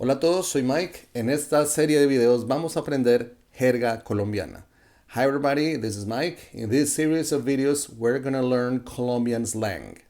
Hola a todos, soy Mike. En esta serie de videos vamos a aprender jerga colombiana. Hi everybody, this is Mike. In this series of videos, we're gonna learn Colombian slang.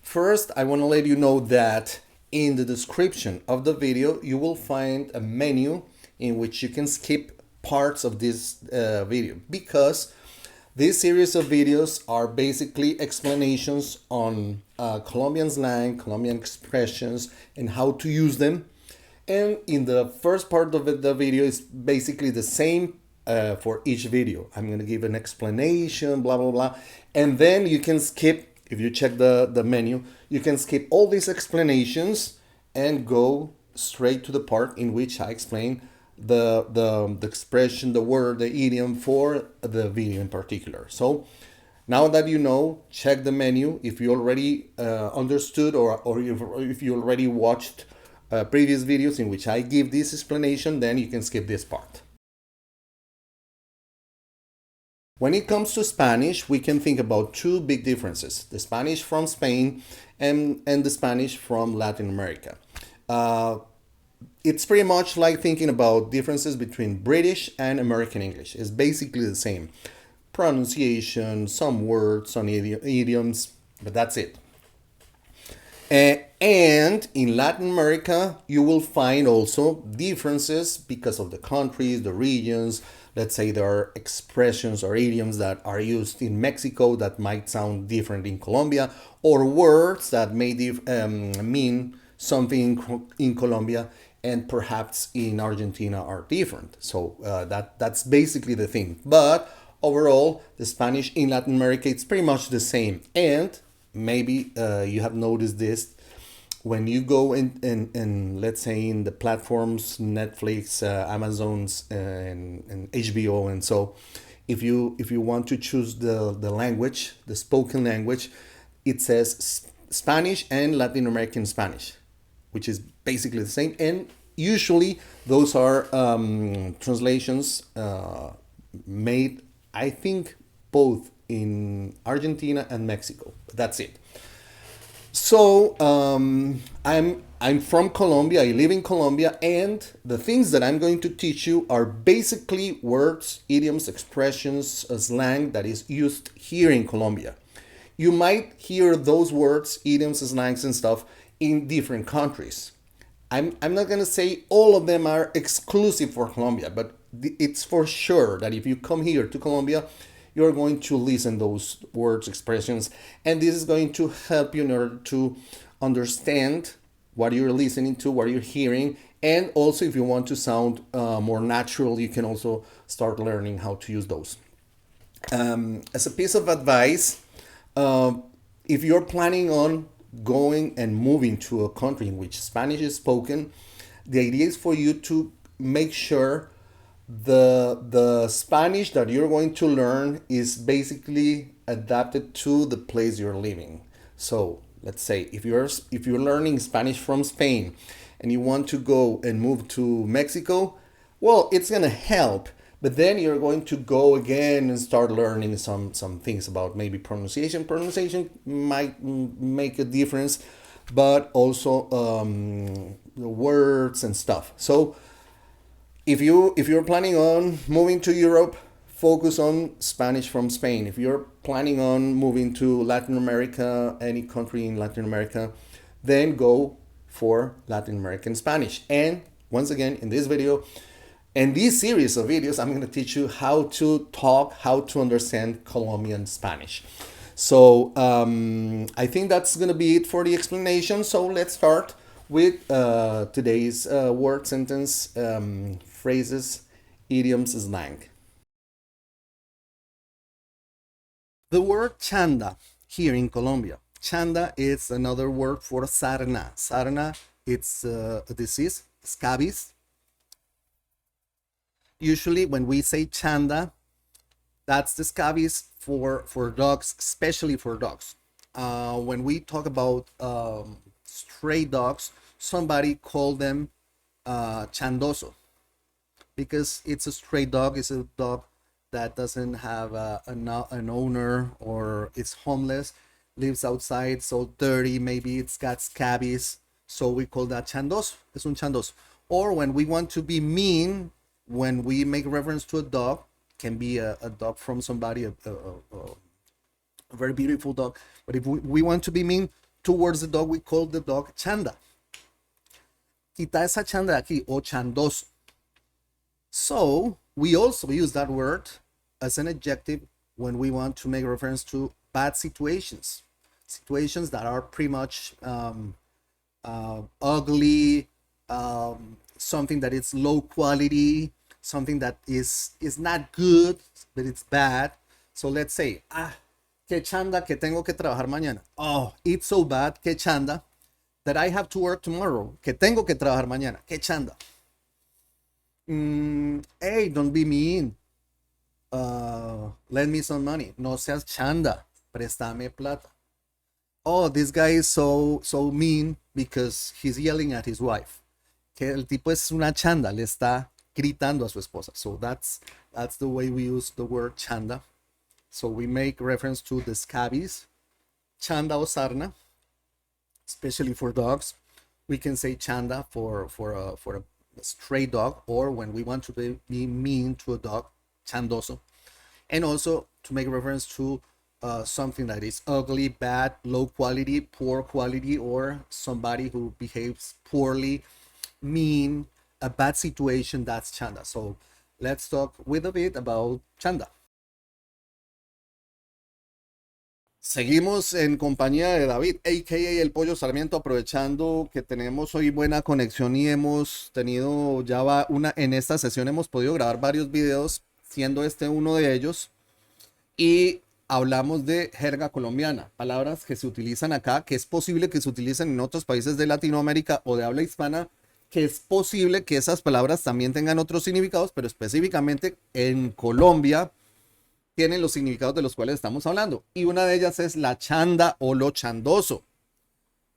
First, I want to let you know that in the description of the video, you will find a menu in which you can skip parts of this video because this series of videos are basically explanations on Colombian slang, Colombian expressions, and how to use them. And in the first part of the video is basically the same for each video. I'm going to give an explanation, blah, blah, blah. And then you can skip, if you check the menu, you can skip all these explanations and go straight to the part in which I explain the expression, the word, the idiom for the video in particular. So now that you know, check the menu. If you already understood or if you already watched previous videos in which I give this explanation, then you can skip this part. When it comes to Spanish, we can think about two big differences: the Spanish from Spain and the Spanish from Latin America. It's pretty much like thinking about differences between British and American English. It's basically the same. Pronunciation, some words, some idioms, but that's it. And in Latin America, you will find also differences because of the countries, the regions. Let's say there are expressions or idioms that are used in Mexico that might sound different in Colombia, or words that may mean something in Colombia and perhaps in Argentina are different. So that's basically the thing. But overall, the Spanish in Latin America, it's pretty much the same. And maybe you have noticed this when you go in let's say in the platforms Netflix, Amazon's, and HBO, and so if you want to choose the language, the spoken language, it says Spanish and Latin American Spanish, which is basically the same. And usually those are translations made, I think, both in Argentina and Mexico. That's it. So I'm from Colombia. I live in Colombia, and the things that I'm going to teach you are basically words, idioms, expressions, slang that is used here in Colombia. You might hear those words, idioms, slangs, and stuff in different countries. I'm not going to say all of them are exclusive for Colombia, but it's for sure that if you come here to Colombia, you're going to listen those words, expressions, and this is going to help you in order to understand what you're listening to, what you're hearing, and also if you want to sound more natural, you can also start learning how to use those. As a piece of advice, if you're planning on going and moving to a country in which Spanish is spoken, the idea is for you to make sure the Spanish that you're going to learn is basically adapted to the place you're living. So let's say if you're learning Spanish from Spain and you want to go and move to Mexico, well, it's gonna help. But then you're going to go again and start learning some things about maybe pronunciation. Pronunciation might make a difference, but also the words and stuff. So if you're planning on moving to Europe, focus on Spanish from Spain. If you're planning on moving to Latin America, any country in Latin America, then go for Latin American Spanish. And once again, in this video, in this series of videos, I'm going to teach you how to talk, how to understand Colombian Spanish. So I think that's going to be it for the explanation. So let's start with today's word, sentence, phrases, idioms, slang. The word Chanda here in Colombia. Chanda is another word for sarna. Sarna, it's a disease, scabies. Usually when we say Chanda, that's the scabies for dogs, especially for dogs. When we talk about stray dogs, somebody called them chandoso because it's a stray dog. It's a dog that doesn't have an owner or it's homeless. lives outside, so dirty, maybe it's got scabies, so we call that chandoso. Es un chandoso. Or when we want to be mean, when we make reference to a dog, can be a dog from somebody, a very beautiful dog. But if we want to be mean towards the dog, we call the dog Chanda. Quita esa chanda de aquí, o chandoso. So we also use that word as an adjective when we want to make reference to bad situations, situations that are pretty much ugly, something that is low quality, something that is not good, but it's bad. So let's say, que chanda que tengo que trabajar mañana. Oh, it's so bad, que chanda, that I have to work tomorrow. Que tengo que trabajar mañana. Que chanda. Hey, don't be mean. Lend me some money. No seas chanda. Préstame plata. Oh, this guy is so mean because he's yelling at his wife. Que el tipo es una chanda, le está gritando a su esposa. So that's the way we use the word chanda. So we make reference to the scabies, chanda o sarna, especially for dogs. We can say chanda for a stray dog, or when we want to be mean to a dog, chandoso. And also to make reference to something that is ugly, bad, low quality, poor quality, or somebody who behaves poorly, mean, a bad situation, that's chanda. So let's talk with a bit about chanda. Seguimos en compañía de David, a.k.a. el Pollo Sarmiento, aprovechando que tenemos hoy buena conexión y hemos tenido en esta sesión hemos podido grabar varios videos, siendo este uno de ellos, y hablamos de jerga colombiana, palabras que se utilizan acá, que es posible que se utilicen en otros países de Latinoamérica o de habla hispana, que es posible que esas palabras también tengan otros significados, pero específicamente en Colombia tienen los significados de los cuales estamos hablando. Y una de ellas es la chanda o lo chandoso.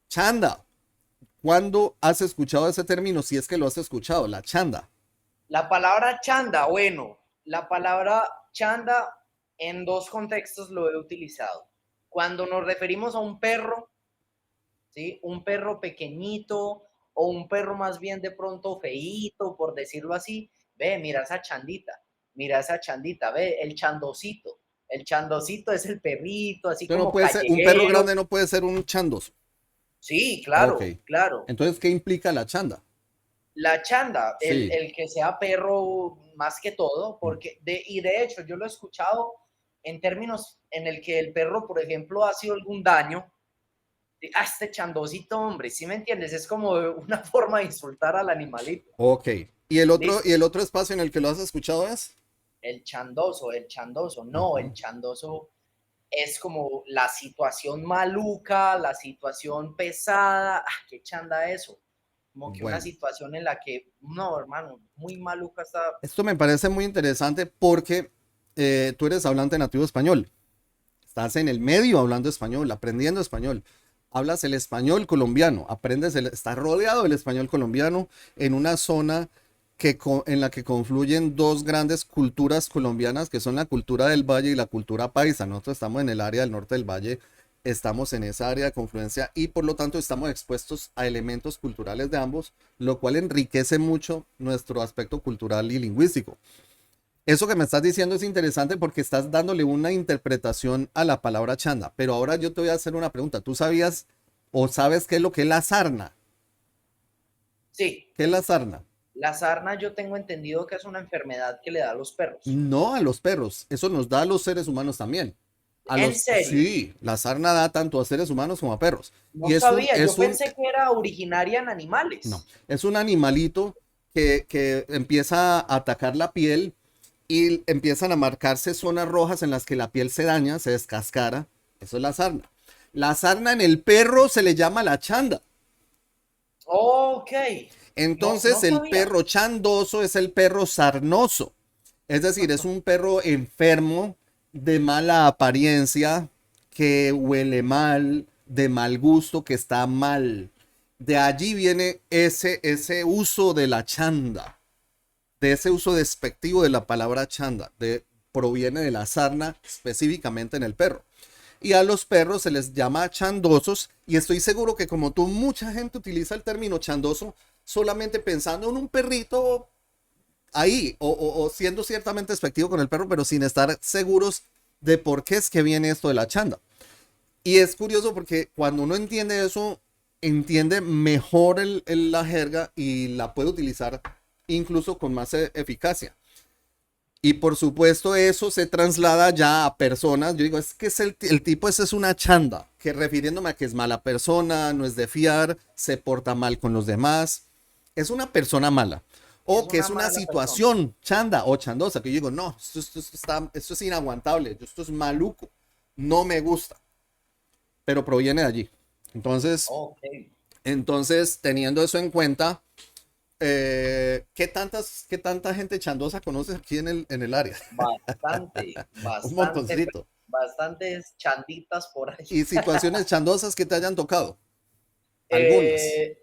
Chanda. ¿Cuándo has escuchado ese término? Si es que lo has escuchado, la chanda. La palabra chanda, bueno, la palabra chanda en dos contextos lo he utilizado. Cuando nos referimos a un perro, ¿sí? Un perro pequeñito o un perro más bien de pronto feíto, por decirlo así. Ve, mira esa chandita, ve, el chandosito. El chandosito es el perrito, así Pero no como puede ser, un perro callejero. grande no puede ser un chandoso. Sí, Ok. claro, claro. Entonces, ¿qué implica la chanda? La chanda, Sí. el que sea perro más que todo, porque y de hecho yo lo he escuchado en términos en el que el perro, por ejemplo, ha sido algún daño. Este chandosito, hombre, ¿sí me entiendes? Es como una forma de insultar al animalito. Ok. ¿Y ¿Listo? el otro espacio en el que lo has escuchado es? El chandoso, no, Ajá. el chandoso es como la situación maluca, la situación pesada. Qué chanda eso. Como que una Bueno, situación en la que, no, hermano, muy maluca está. esto me parece muy interesante porque tú eres hablante nativo español. Estás en el medio hablando español, aprendiendo español. Hablas el español colombiano, estás rodeado del español colombiano en una zona en la que confluyen dos grandes culturas colombianas, que son la cultura del valle y la cultura paisa. Nosotros estamos en el área del norte del valle, estamos en esa área de confluencia y por lo tanto estamos expuestos a elementos culturales de ambos, lo cual enriquece mucho nuestro aspecto cultural y lingüístico. Eso que me estás diciendo es interesante porque estás dándole una interpretación a la palabra chanda. Pero ahora yo te voy a hacer una pregunta. ¿Tú sabías o sabes qué es lo que es la sarna? Sí, ¿Qué es la sarna? la sarna yo tengo entendido que es una enfermedad que le da a los perros. No a los perros. Eso nos da a los seres humanos también. ¿En serio? Sí, la sarna da tanto a seres humanos como a perros. No Y sabía, yo pensé que era originaria en no, animales. es un animalito que empieza a atacar la piel y empiezan a marcarse zonas rojas en las que la piel se daña, se descascara. Eso es la sarna. La sarna en el perro se le llama la chanda. Ok, no, Entonces no el sabía. perro chandoso es el perro sarnoso. Es decir, es un perro enfermo, de mala apariencia, que huele mal, de mal gusto, que está mal. De allí viene ese uso de la chanda, de ese uso despectivo de la palabra chanda, proviene de la sarna específicamente en el perro. y a los perros se les llama chandosos, y estoy seguro que como tú, mucha gente utiliza el término chandoso solamente pensando en un perrito ahí, o siendo ciertamente despectivo con el perro, pero sin estar seguros de por qué es que viene esto de la chanda. Y es curioso porque cuando uno entiende eso, entiende mejor la jerga y la puede utilizar incluso con más eficacia. Y por supuesto eso se traslada ya a personas. Yo digo, es que el tipo ese es una chanda, que refiriéndome a que es mala persona, no es de fiar, se porta mal con los demás, es una persona mala. Es O que una es una mala persona. situación chanda o chandosa, que yo digo, no, esto es inaguantable, esto es maluco, no me gusta, pero proviene de allí. Entonces, Ok, teniendo eso en cuenta, ¿qué tanta gente chandosa conoces aquí en el área? bastante, Un bastante, montoncito. bastantes chanditas por ahí. Y situaciones chandosas que te hayan tocado. Algunas. Eh,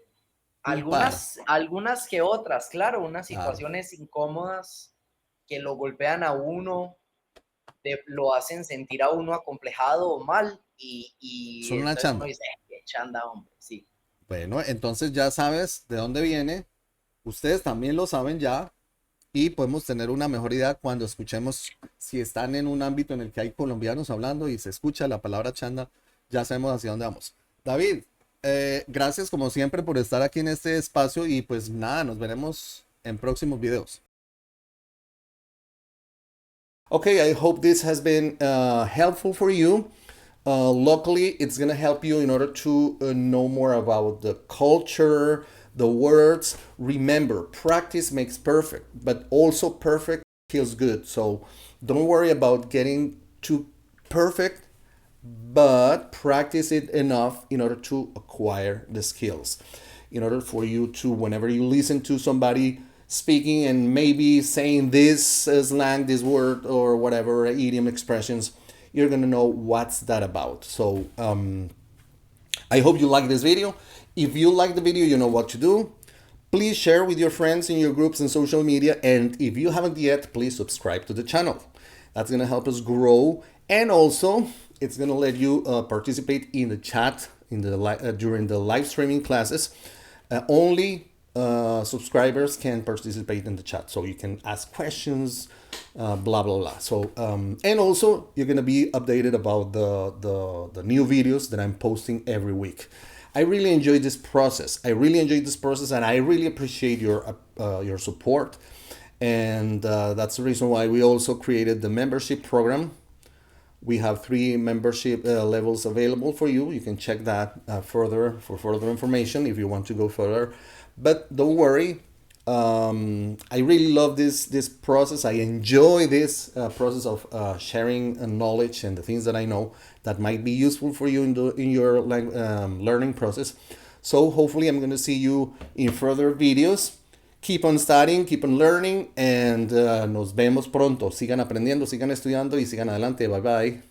Un par. algunas que otras, claro, unas Claro. situaciones incómodas que lo golpean a uno, lo hacen sentir a uno acomplejado o mal, y Son una entonces uno chanda. dice, qué chanda, hombre, sí. Bueno, entonces ya sabes de dónde viene. Ustedes también lo saben ya. Y podemos tener una mejor idea cuando escuchemos, si están en un ámbito en el que hay colombianos hablando y se escucha la palabra chanda, ya sabemos hacia dónde vamos. David, gracias como siempre por estar aquí en este espacio y pues nada, nos veremos en próximos videos. Okay, I hope this has been helpful for you. Luckily, it's going to help you in order to know more about the culture, the words. Remember, practice makes perfect, but also perfect feels good. So don't worry about getting too perfect, but practice it enough in order to acquire the skills. In order for you to, whenever you listen to somebody speaking and maybe saying this slang, this word, or whatever idiom expressions, you're gonna know what's that about. So I hope you like this video. If you like the video, you know what to do. Please share with your friends in your groups and social media. And if you haven't yet, please subscribe to the channel. That's going to help us grow. And also, it's going to let you participate in the chat during the live streaming classes. Only subscribers can participate in the chat. So you can ask questions, blah, blah, blah. So, and also, you're going to be updated about the new videos that I'm posting every week. I really enjoy this process. And I really appreciate your support. And that's the reason why we also created the membership program. We have 3 membership levels available for you. You can check that further for further information if you want to go further. But don't worry. I really love this process. I enjoy this process of sharing knowledge and the things that I know that might be useful for you in your learning process. So hopefully I'm going to see you in further videos. Keep on studying, keep on learning, and nos vemos pronto. Sigan aprendiendo, sigan estudiando y sigan adelante. Bye bye.